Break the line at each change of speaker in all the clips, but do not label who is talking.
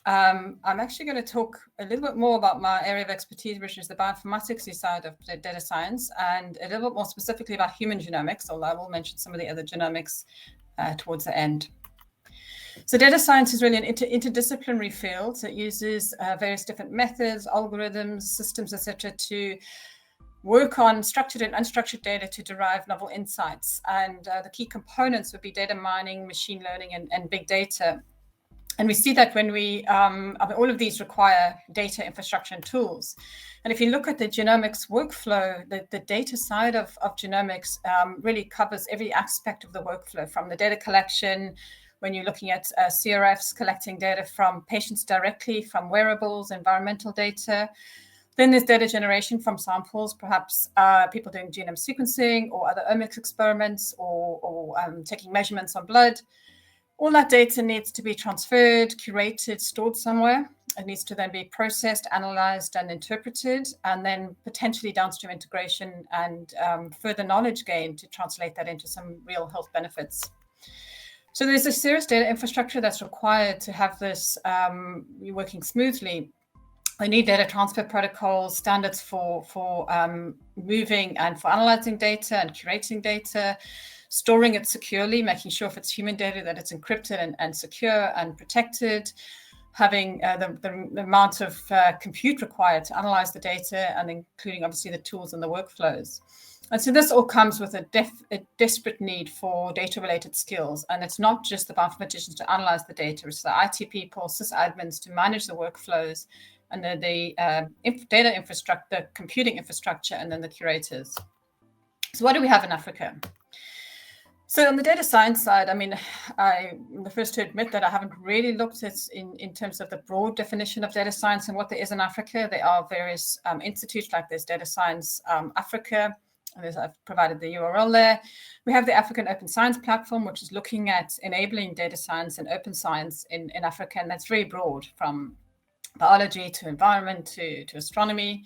I'm actually going to talk a little bit more about my area of expertise, which is the bioinformatics side of data science, and a little bit more specifically about human genomics, although I will mention some of the other genomics towards the end. So data science is really an interdisciplinary field that uses various different methods, algorithms, systems, etc., to work on structured and unstructured data to derive novel insights. And the key components would be data mining, machine learning, and big data. And we see that when all of these require data infrastructure and tools. And if you look at the genomics workflow, the data side of genomics really covers every aspect of the workflow, from the data collection, when you're looking at CRFs collecting data from patients directly, from wearables, environmental data. Then there's data generation from samples, perhaps people doing genome sequencing or other omics experiments or taking measurements on blood. All that data needs to be transferred, curated, stored somewhere. It needs to then be processed, analyzed, and interpreted, and then potentially downstream integration and further knowledge gain to translate that into some real health benefits. So there's a serious data infrastructure that's required to have this working smoothly. We need data transfer protocols, standards for moving and for analyzing data and curating data, storing it securely, making sure if it's human data that it's encrypted and secure and protected, having the amount of compute required to analyze the data, and including obviously the tools and the workflows. And so this all comes with a desperate need for data-related skills. And it's not just the bioinformaticians to analyze the data, it's the IT people, sysadmins to manage the workflows, and then the data infrastructure, the computing infrastructure, and then the curators. So what do we have in Africa? So on the data science side, I mean, I'm the first to admit that I haven't really looked at in terms of the broad definition of data science and what there is in Africa. There are various institutes, like there's Data Science Africa, and I've provided the URL there. We have the African Open Science Platform, which is looking at enabling data science and open science in Africa, and that's very broad, from biology to environment to astronomy.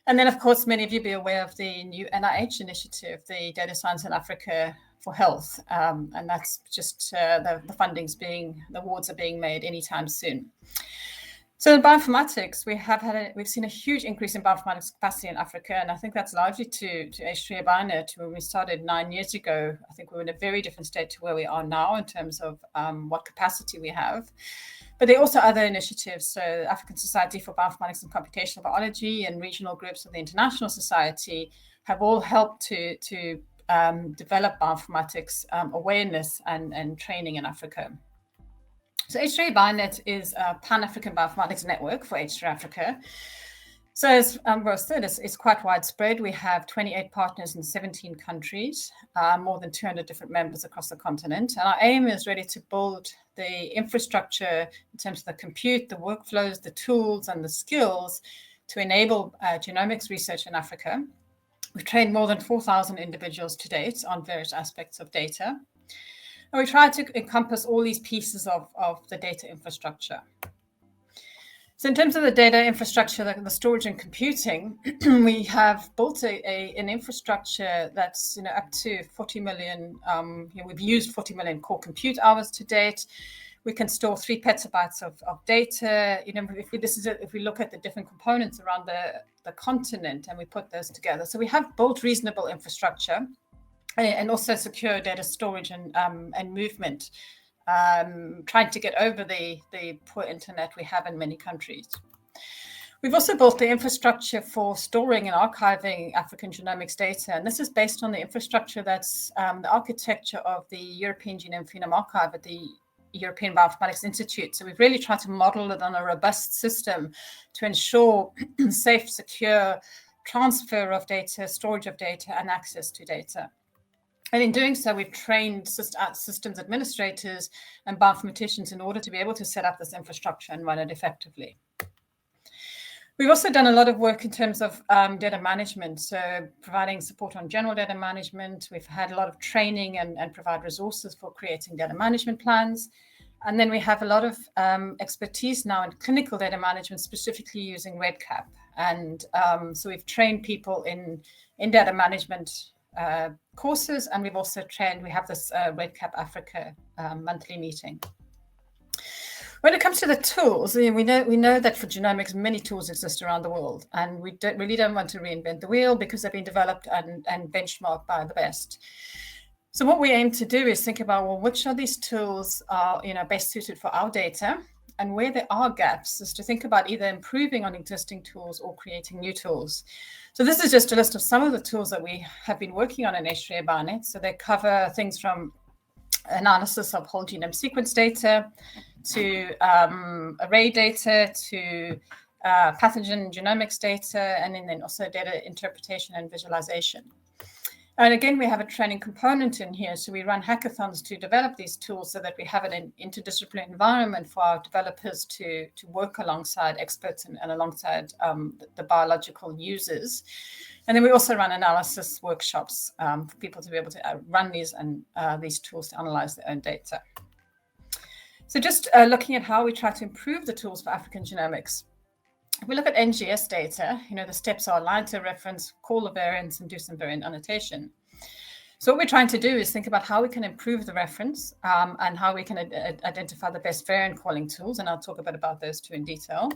And then, of course, many of you be aware of the new NIH initiative, the Data Science in Africa for Health, and that's just the funding's the awards are being made anytime soon. So in bioinformatics, we've seen a huge increase in bioinformatics capacity in Africa, and I think that's largely to H3 Bionet. When we started 9 years ago, I think we were in a very different state to where we are now in terms of what capacity we have. But there are also other initiatives. So the African Society for Bioinformatics and Computational Biology and regional groups of the International Society have all helped to develop bioinformatics awareness and training in Africa. So H3 Bionet is a Pan-African bioinformatics network for H3 Africa. So as Ambrose said, it's quite widespread. We have 28 partners in 17 countries, more than 200 different members across the continent. And our aim is really to build the infrastructure in terms of the compute, the workflows, the tools, and the skills to enable genomics research in Africa. We've trained more than 4,000 individuals to date on various aspects of data. And we try to encompass all these pieces of the data infrastructure. So in terms of the data infrastructure, the storage and computing, we have built an infrastructure that's up to 40 million. We've used 40 million core compute hours to date. We can store 3 petabytes of data. If we look at the different components around the continent and we put those together, so we have built reasonable infrastructure and also secure data storage and movement, trying to get over the poor internet we have in many countries. We've also built the infrastructure for storing and archiving African genomics data, and this is based on the infrastructure that's the architecture of the European Genome Phenome Archive at the European Bioinformatics Institute. So we've really tried to model it on a robust system to ensure safe, secure transfer of data, storage of data, and access to data. And in doing so, we've trained systems administrators and bioinformaticians in order to be able to set up this infrastructure and run it effectively. We've also done a lot of work in terms of data management, so providing support on general data management. We've had a lot of training and provide resources for creating data management plans. And then we have a lot of expertise now in clinical data management, specifically using REDCap. And so we've trained people in data management courses, and we have this REDCap Africa monthly meeting. When it comes to the tools, we know that for genomics, many tools exist around the world, and we really don't want to reinvent the wheel because they've been developed and benchmarked by the best. So what we aim to do is think about, well, which of these tools are best suited for our data, and where there are gaps is to think about either improving on existing tools or creating new tools. So this is just a list of some of the tools that we have been working on in H3A Bionet. So they cover things from analysis of whole genome sequence data to array data to pathogen genomics data, and then also data interpretation and visualization. And again, we have a training component in here. So we run hackathons to develop these tools so that we have an interdisciplinary environment for our developers to work alongside experts and alongside the biological users. And then we also run analysis workshops for people to be able to run these tools to analyze their own data. So just looking at how we try to improve the tools for African genomics. If we look at NGS data, the steps are align to reference, call the variants, and do some variant annotation. So what we're trying to do is think about how we can improve the reference and how we can identify the best variant calling tools, and I'll talk a bit about those two in detail.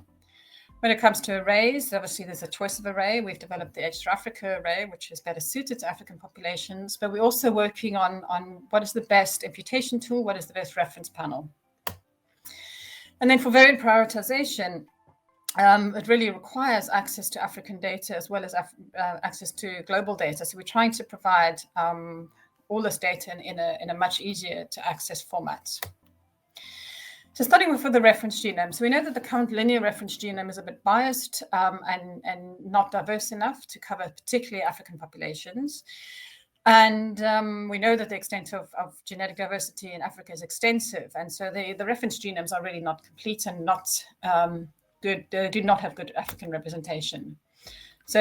When it comes to arrays, obviously there's a choice of array. We've developed the H3Africa array, which is better suited to African populations, but we're also working on what is the best imputation tool, what is the best reference panel. And then for variant prioritization, it really requires access to African data as well as access to global data. So we're trying to provide all this data in a much easier to access format. So starting with the reference genome. So we know that the current linear reference genome is a bit biased and not diverse enough to cover particularly African populations. And we know that the extent of genetic diversity in Africa is extensive. And so the reference genomes are really not complete and not do not have good African representation. So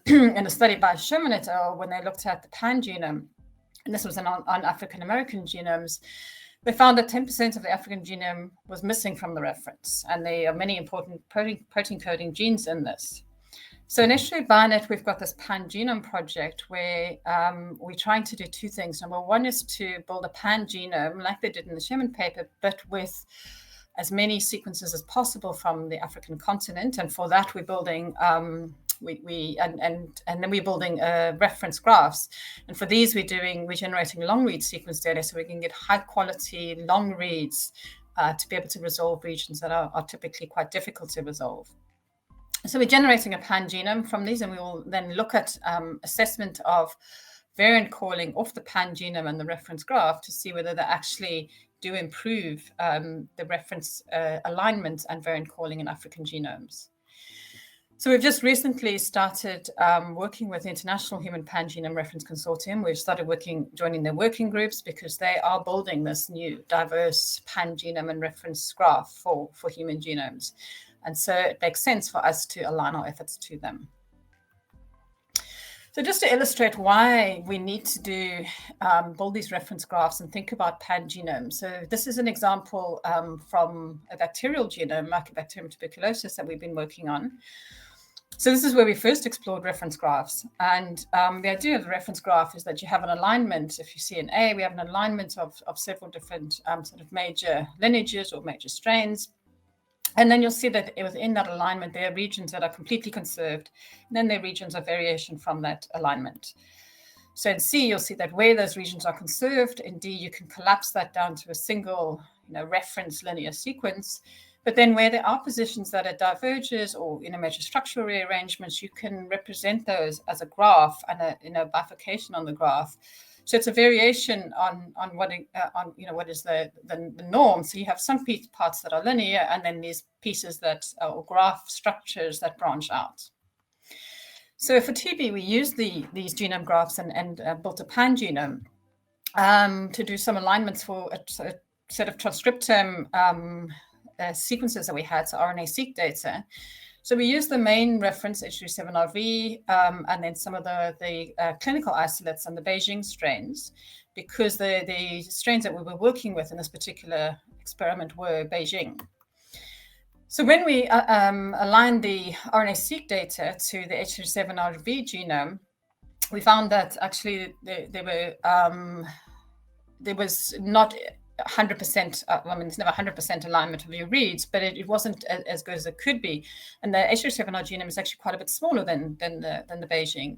in a study by Sherman et al., when they looked at the pan-genome, and this was on African-American genomes, they found that 10% of the African genome was missing from the reference, and there are many important protein coding genes in this. So in H3A Bionet, we've got this pan-genome project where we're trying to do two things. Number one is to build a pan-genome like they did in the Sherman paper, but with as many sequences as possible from the African continent. And for that, we're building then we're building reference graphs. And for these, we're generating long read sequence data so we can get high quality long reads to be able to resolve regions that are typically quite difficult to resolve. So we're generating a pan-genome from these, and we will then look at assessment of variant calling off the pan-genome and the reference graph to see whether they actually do improve the reference alignment and variant calling in African genomes. So we've just recently started working with the International Human Pan-Genome Reference Consortium. We've started joining their working groups because they are building this new diverse pan-genome and reference graph for human genomes. And so it makes sense for us to align our efforts to them. So just to illustrate why we need to build these reference graphs and think about pan-genomes. So this is an example from a bacterial genome, Mycobacterium tuberculosis, that we've been working on. So this is where we first explored reference graphs. And the idea of the reference graph is that you have an alignment. If you see an A, we have an alignment of several different sort of major lineages or major strains. And then you'll see that within that alignment, there are regions that are completely conserved. And then there are regions of variation from that alignment. So in C, you'll see that where those regions are conserved. In D, you can collapse that down to a single reference linear sequence. But then where there are positions that are diverges or major structural rearrangements, you can represent those as a graph and a bifurcation on the graph. So it's a variation on what is the norm. So you have some parts that are linear, and then these pieces that or graph structures that branch out. So for TB, we used these genome graphs and built a pan-genome to do some alignments for a set of transcriptome sequences that we had, so RNA-seq data. So we used the main reference, H37RV, and then some of the clinical isolates and the Beijing strains, because the strains that we were working with in this particular experiment were Beijing. So when we aligned the RNA-seq data to the H37RV genome, we found that actually there was not 100%, I mean, there's never 100% alignment of your reads, but it wasn't as good as it could be. And the H37R genome is actually quite a bit smaller than the Beijing.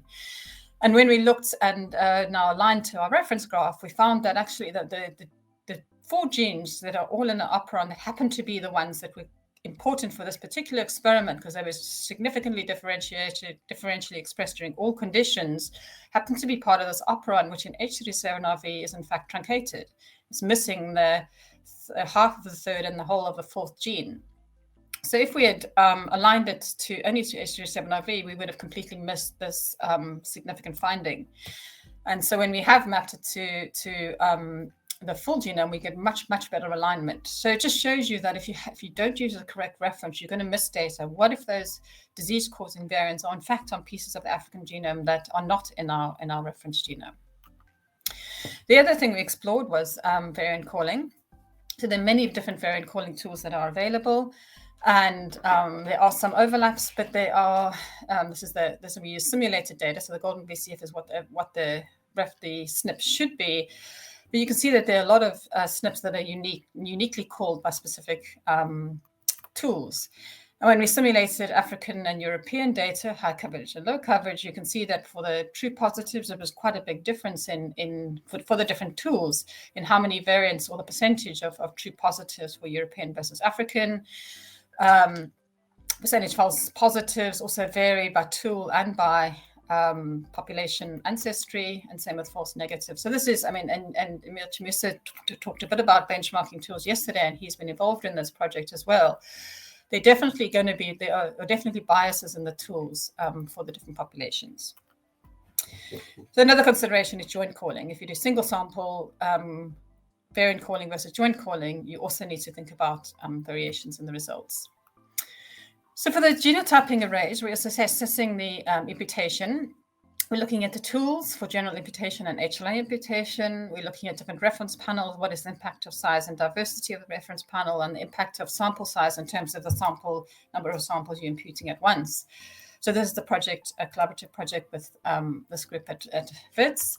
And when we looked and now aligned to our reference graph, we found that actually the 4 genes that are all in the operon that happen to be the ones that were important for this particular experiment, because they were significantly differentially expressed during all conditions, happen to be part of this operon, which in H37RV is in fact truncated. It's missing the half of the third and the whole of the 4th gene. So if we had aligned it only to H37RV, we would have completely missed this significant finding. And so when we have mapped it to the full genome, we get much better alignment. So it just shows you that if you don't use the correct reference, you're going to miss data. What if those disease-causing variants are in fact on pieces of the African genome that are not in our reference genome? The other thing we explored was variant calling. So there are many different variant calling tools that are available, and there are some overlaps, but they are. We use simulated data, so the golden VCF is what the SNPs should be. But you can see that there are a lot of SNPs that are uniquely called by specific tools. And when we simulated African and European data, high coverage and low coverage, you can see that for the true positives, there was quite a big difference for the different tools in how many variants or the percentage of true positives for European versus African. Percentage false positives also vary by tool and by population ancestry, and same with false negatives. So this is, I mean, and Emil Chimusa talked a bit about benchmarking tools yesterday, and he's been involved in this project as well. There are definitely biases in the tools for the different populations. So another consideration is joint calling. If you do single sample variant calling versus joint calling, you also need to think about variations in the results. So for the genotyping arrays, we're also assessing the imputation. We're looking at the tools for general imputation and HLA imputation. We're looking at different reference panels. What is the impact of size and diversity of the reference panel, and the impact of sample size in terms of the number of samples you're imputing at once. So this is the project, a collaborative project with this group at WITS.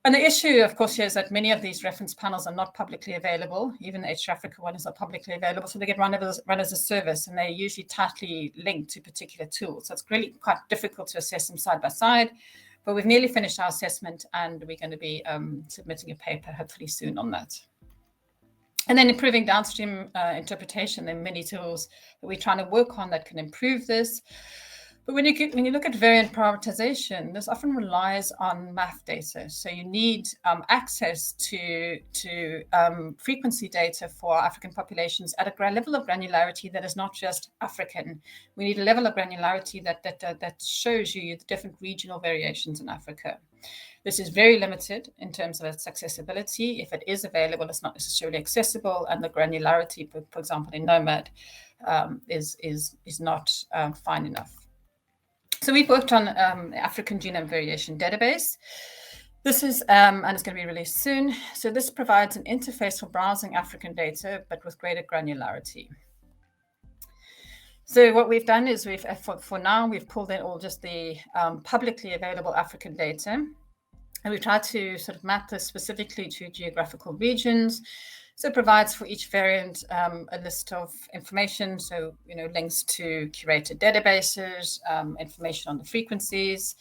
And the issue, of course, here is that many of these reference panels are not publicly available. Even the H-Africa one is not publicly available, so they get run as a service, and they're usually tightly linked to particular tools. So it's really quite difficult to assess them side by side. But we've nearly finished our assessment, and we're going to be submitting a paper hopefully soon on that. And then improving downstream interpretation. There are many tools that we're trying to work on that can improve this. But when you look at variant prioritization, this often relies on math data. So you need access to frequency data for African populations at a level of granularity that is not just African. We need a level of granularity that shows you the different regional variations in Africa. This is very limited in terms of its accessibility. If it is available, it's not necessarily accessible, and the granularity, for example, in NOMAD is not fine enough. So we've worked on the African Genome Variation Database. This is, and it's going to be released soon. So this provides an interface for browsing African data, but with greater granularity. So what we've done is for now, we've pulled in all just the publicly available African data. And we've tried to sort of map this specifically to geographical regions. So it provides for each variant a list of information, so links to curated databases, information on the frequencies.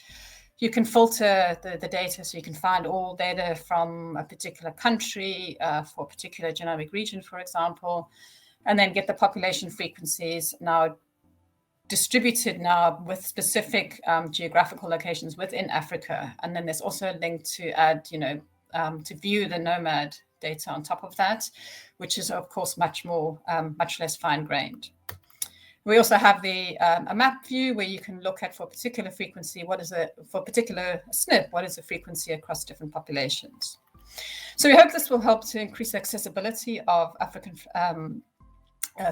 You can filter the data, so you can find all data from a particular country for a particular genomic region, for example, and then get the population frequencies now distributed with specific geographical locations within Africa. And then there's also a link to add, to view the NOMAD data on top of that, which is of course much less fine-grained. We also have a map view where you can look at for a particular frequency, for a particular SNP, what is the frequency across different populations. So we hope this will help to increase accessibility of African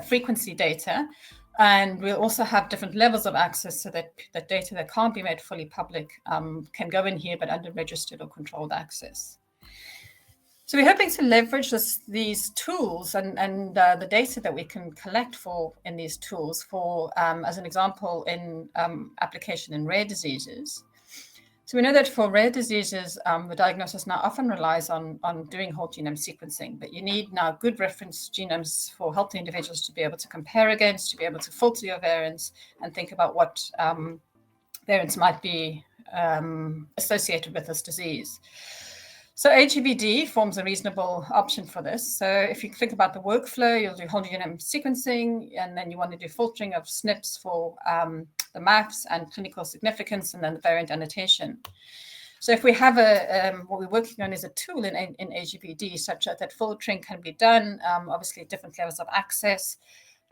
frequency data, and we'll also have different levels of access so that data that can't be made fully public can go in here, but under registered or controlled access. So we're hoping to leverage these tools and the data that we can collect in these tools for, as an example, in application in rare diseases. So we know that for rare diseases, the diagnosis now often relies on doing whole genome sequencing, but you need now good reference genomes for healthy individuals to be able to compare against, to be able to filter your variants and think about what variants might be associated with this disease. So AGBD forms a reasonable option for this. So if you think about the workflow, you'll do whole genome sequencing, and then you want to do filtering of SNPs for the maps and clinical significance, and then the variant annotation. So if we have what we're working on is a tool in AGBD such that filtering can be done, obviously different levels of access.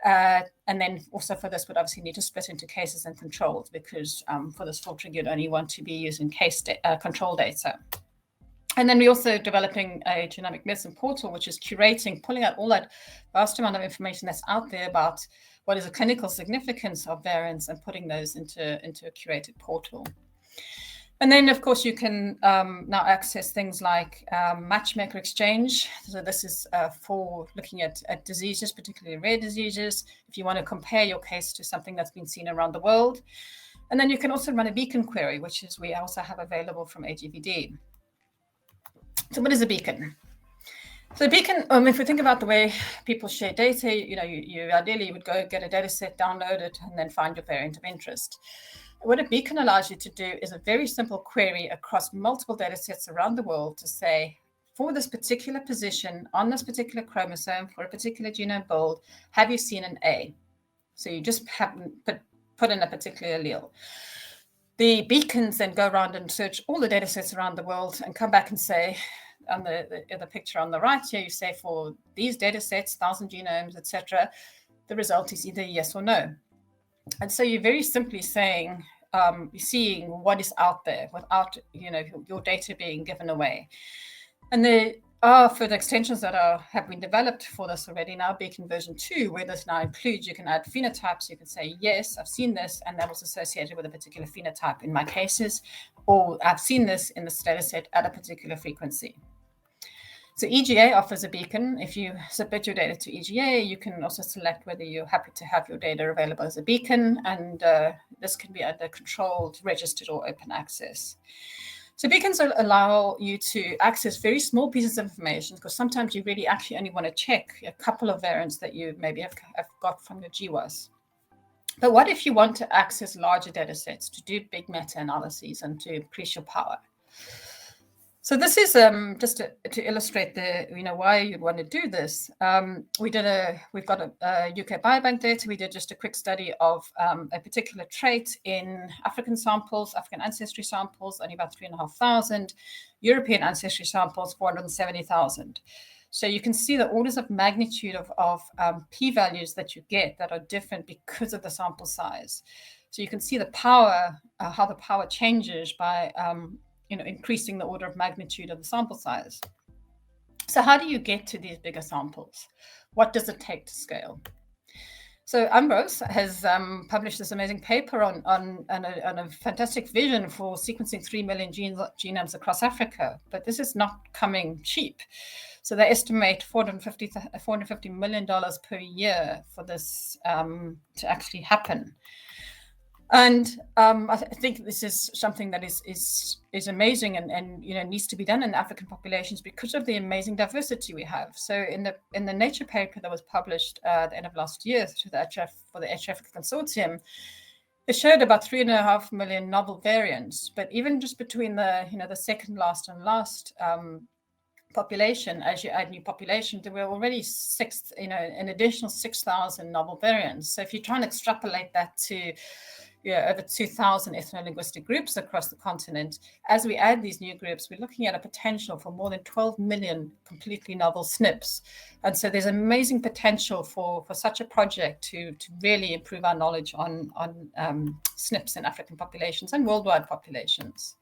And then also for this, we'd obviously need to split into cases and controls, because for this filtering, you'd only want to be using case control data. And then we're also developing a genomic medicine portal, which is curating, pulling out all that vast amount of information that's out there about what is the clinical significance of variants and putting those into a curated portal. And then, of course, you can now access things like matchmaker exchange. So this is for looking at diseases, particularly rare diseases, if you want to compare your case to something that's been seen around the world. And then you can also run a beacon query, which is we also have available from AGBD. So what is a beacon? So a beacon, if we think about the way people share data, you ideally would go get a data set, download it, and then find your variant of interest. What a beacon allows you to do is a very simple query across multiple data sets around the world to say, for this particular position on this particular chromosome for a particular genome build, have you seen an A? So you just happen put in a particular allele. The beacons then go around and search all the data sets around the world and come back and say, on the picture on the right here, you say for these data sets, 1,000 genomes, etc., the result is either yes or no. And so you're very simply saying, seeing what is out there without your data being given away. And there are further extensions that have been developed for this already now, Beacon version 2, where this now includes, you can add phenotypes. You can say, yes, I've seen this, and that was associated with a particular phenotype in my cases, or I've seen this in this data set at a particular frequency. So EGA offers a beacon. If you submit your data to EGA, you can also select whether you're happy to have your data available as a beacon, and this can be under controlled, registered, or open access. So beacons allow you to access very small pieces of information, because sometimes you really actually only want to check a couple of variants that you maybe have got from your GWAS. But what if you want to access larger data sets to do big meta-analyses and to increase your power? So this is just to illustrate why you'd want to do this. We've got a UK Biobank data. We did just a quick study of a particular trait in African samples, African ancestry samples, only about 3,500. European ancestry samples, 470,000. So you can see the orders of magnitude of p-values that you get that are different because of the sample size. So you can see the power, how the power changes by increasing the order of magnitude of the sample size. So how do you get to these bigger samples? What does it take to scale? So Ambrose has published this amazing paper on a fantastic vision for sequencing 3 million genomes across Africa, but this is not coming cheap. So they estimate $450 million per year for this to actually happen. And I think this is something that is amazing and needs to be done in African populations because of the amazing diversity we have. So in the Nature paper that was published at the end of last year for the HF Consortium, it showed about 3.5 million novel variants. But even just between the second last and last population, as you add new population, there were already an additional 6,000 novel variants. So if you try and extrapolate that to over 2,000 ethno-linguistic groups across the continent, as we add these new groups, we're looking at a potential for more than 12 million completely novel SNPs. And so there's amazing potential for such a project to really improve our knowledge on SNPs in African populations and worldwide populations.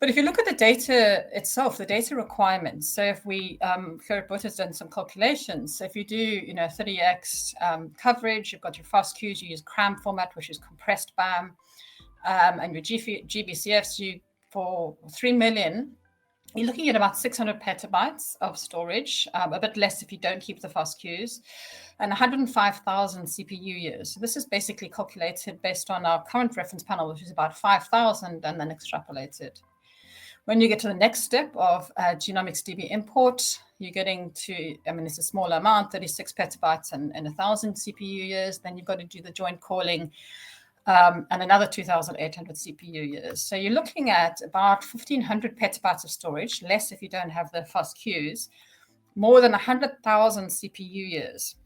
But if you look at the data itself, the data requirements, so if Gerrit has done some calculations. So if you do, 30x coverage, you've got your FASTQs, you use CRAM format, which is compressed BAM, and your GBCFs, for 3 million, You're looking at about 600 petabytes of storage, a bit less if you don't keep the fast queues, and 105,000 CPU years. So this is basically calculated based on our current reference panel, which is about 5,000, and then extrapolated. When you get to the next step of genomics DB import, you're getting to, I mean, it's a smaller amount, 36 petabytes and 1,000 CPU years. Then you've got to do the joint calling and another 2,800 CPU years. So you're looking at about 1,500 petabytes of storage, less if you don't have the fast queues, more than 100,000 CPU years.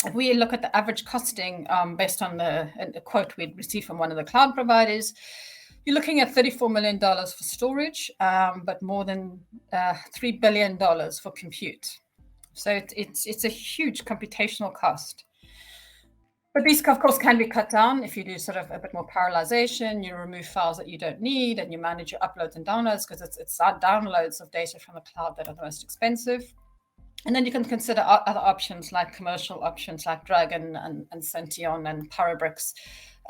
If we look at the average costing based on the quote we'd received from one of the cloud providers, you're looking at $34 million for storage, but more than $3 billion for compute. So it's a huge computational cost. But these, of course, can be cut down if you do sort of a bit more parallelization, you remove files that you don't need, and you manage your uploads and downloads, because it's downloads of data from the cloud that are the most expensive. And then you can consider other options like commercial options like Dragon and Sention and Parabricks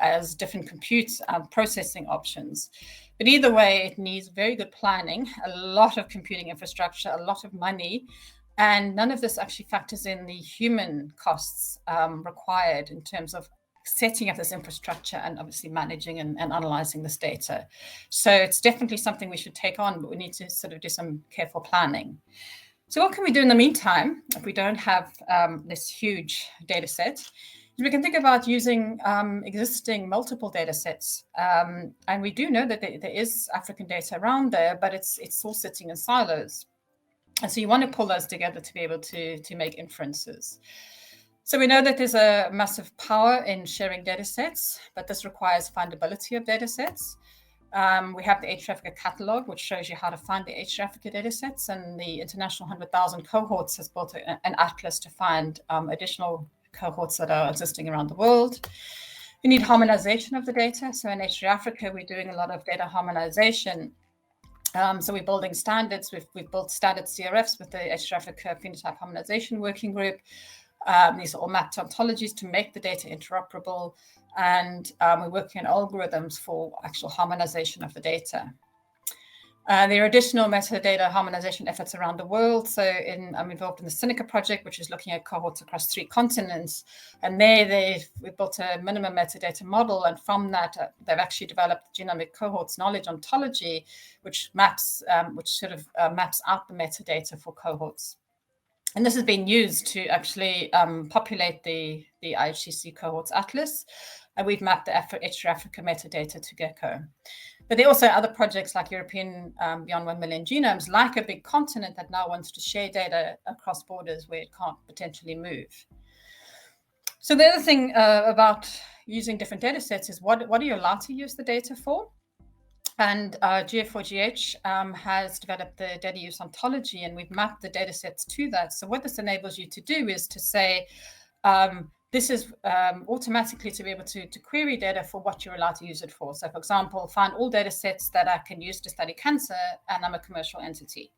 as different compute processing options. But either way, it needs very good planning, a lot of computing infrastructure, a lot of money, and none of this actually factors in the human costs required in terms of setting up this infrastructure and obviously managing and analyzing this data. So it's definitely something we should take on, but we need to sort of do some careful planning. So what can we do in the meantime if we don't have this huge data set? We can think about using existing multiple data sets. And we do know that there is African data around there, but it's all sitting in silos. And so you want to pull those together to be able to make inferences. So we know that there's a massive power in sharing data sets, but this requires findability of data sets. We have the H-Africa catalog, which shows you how to find the H-Africa data sets, and the International 100,000 Cohorts has built an atlas to find additional cohorts that are existing around the world. You need harmonization of the data. So in H-Africa, we're doing a lot of data harmonization. So we're building standards. We've built standard CRFs with the H-Africa Phenotype Harmonization Working Group. These are all mapped ontologies to make the data interoperable. And we're working on algorithms for actual harmonization of the data. There are additional metadata harmonization efforts around the world. So I'm involved in the Seneca project, which is looking at cohorts across 3 continents. And there we built a minimum metadata model. And from that, they've actually developed genomic cohorts knowledge ontology, which maps out the metadata for cohorts. And this has been used to actually populate the IHCC cohorts atlas. And we've mapped the H-Africa metadata to Gecko. But there are also other projects like European Beyond 1 Million Genomes, like a big continent that now wants to share data across borders where it can't potentially move. So the other thing about using different data sets is what are you allowed to use the data for? And GF4GH has developed the data use ontology, and we've mapped the data sets to that. So what this enables you to do is to say, this is automatically to be able to query data for what you're allowed to use it for. So for example, find all data sets that I can use to study cancer, and I'm a commercial entity.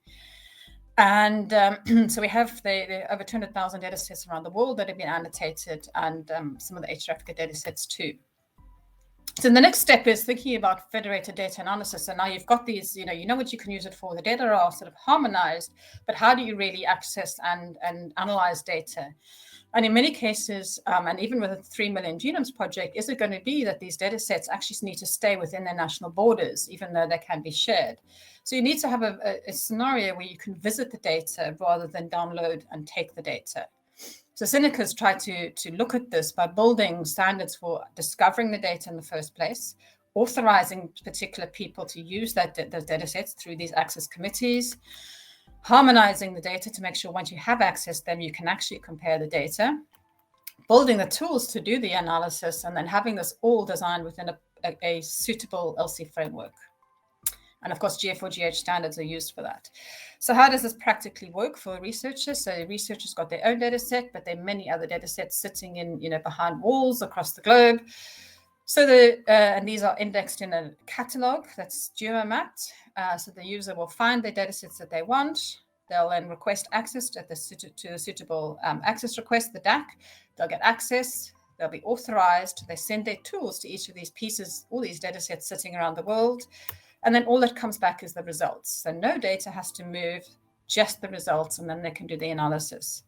And so we have the over 200,000 data sets around the world that have been annotated, and some of the H-Africa data sets too. So the next step is thinking about federated data analysis. And now you've got these, you know what you can use it for. The data are sort of harmonized, but how do you really access and analyze data? And in many cases, and even with the 3 Million Genomes Project, is it going to be that these data sets actually need to stay within their national borders, even though they can be shared? So you need to have a scenario where you can visit the data rather than download and take the data. So Seneca's tried to look at this by building standards for discovering the data in the first place, authorizing particular people to use those data sets through these access committees, harmonizing the data to make sure once you have access, then you can actually compare the data, building the tools to do the analysis, and then having this all designed within a suitable LC framework. And of course, GF4GH standards are used for that. So how does this practically work for researchers? So researchers got their own data set, but there are many other data sets sitting in, behind walls across the globe. So and these are indexed in a catalog that's geomapped. So the user will find the data sets that they want. They'll then request access to the suitable access request, the DAC. They'll get access. They'll be authorized. They send their tools to each of these pieces, all these data sets sitting around the world. And then all that comes back is the results. So no data has to move, just the results, and then they can do the analysis.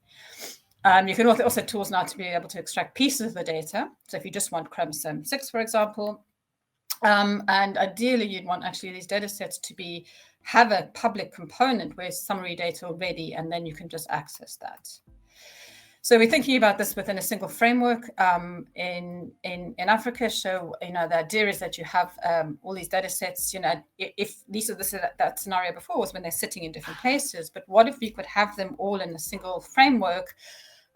You can also tools now to be able to extract pieces of the data. So if you just want chromosome 6, for example, and ideally you'd want actually these data sets to have a public component where summary data already, and then you can just access that. So we're thinking about this within a single framework in Africa. So, the idea is that you have all these data sets, if that scenario before was when they're sitting in different places, but what if we could have them all in a single framework?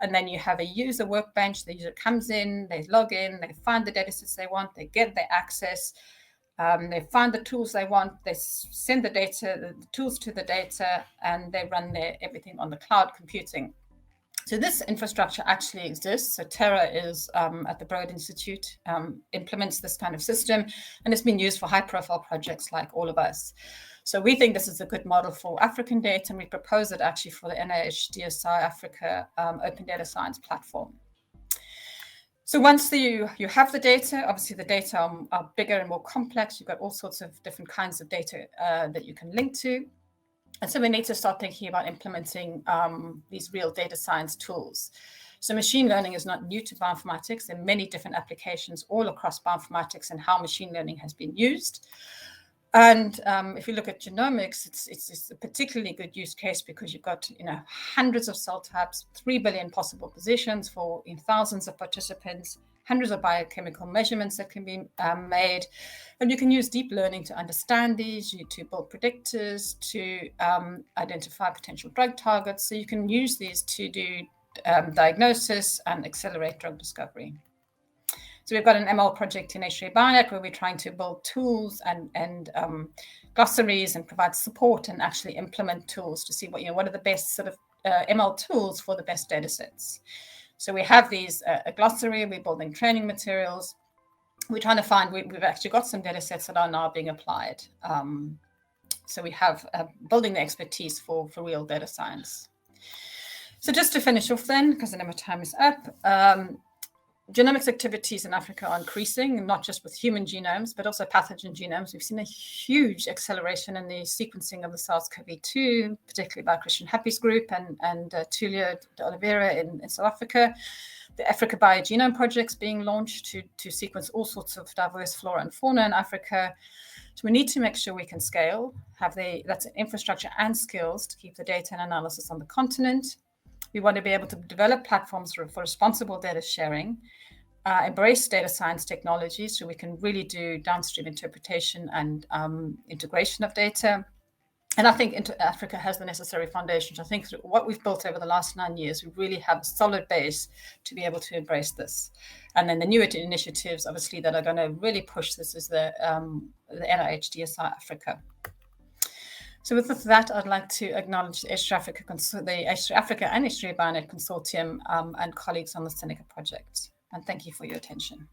And then you have a user workbench. The user comes in, they log in, they find the data sets they want, they get their access, they find the tools they want, they send the tools to the data, and they run everything on the cloud computing. So this infrastructure actually exists. So Terra is at the Broad Institute, implements this kind of system, and it's been used for high-profile projects like All of Us. So we think this is a good model for African data, and we propose it actually for the NIH-DSI Africa Open Data Science platform. So once you have the data, obviously the data are bigger and more complex. You've got all sorts of different kinds of data that you can link to. And so we need to start thinking about implementing these real data science tools. So machine learning is not new to bioinformatics. There are many different applications all across bioinformatics and how machine learning has been used. And if you look at genomics, it's a particularly good use case because you've got hundreds of cell types, 3 billion possible positions for thousands of participants, hundreds of biochemical measurements that can be made. And you can use deep learning to understand these, to build predictors, to identify potential drug targets. So you can use these to do diagnosis and accelerate drug discovery. So we've got an ML project in H3Bionet where we're trying to build tools and glossaries and provide support and actually implement tools to see what are the best sort of ML tools for the best data sets. So we have these a glossary, we're building training materials. We're trying to find, we've actually got some data sets that are now being applied. So we have building the expertise for real data science. So just to finish off then, because I know my time is up, genomics activities in Africa are increasing, not just with human genomes, but also pathogen genomes. We've seen a huge acceleration in the sequencing of the SARS-CoV-2, particularly by Christian Happy's group and Tulio de Oliveira in South Africa. The Africa Biogenome Project's being launched to sequence all sorts of diverse flora and fauna in Africa. So we need to make sure we can scale, that's infrastructure and skills to keep the data and analysis on the continent. We want to be able to develop platforms for responsible data sharing, embrace data science technologies so we can really do downstream interpretation and integration of data. And I think Africa has the necessary foundations. I think through what we've built over the last 9 years, we really have a solid base to be able to embrace this. And then the new initiatives, obviously, that are going to really push this is the NIH-DSI Africa. So with that, I'd like to acknowledge the H3 Africa and H3Bionet Consortium and colleagues on the Seneca project. And thank you for your attention.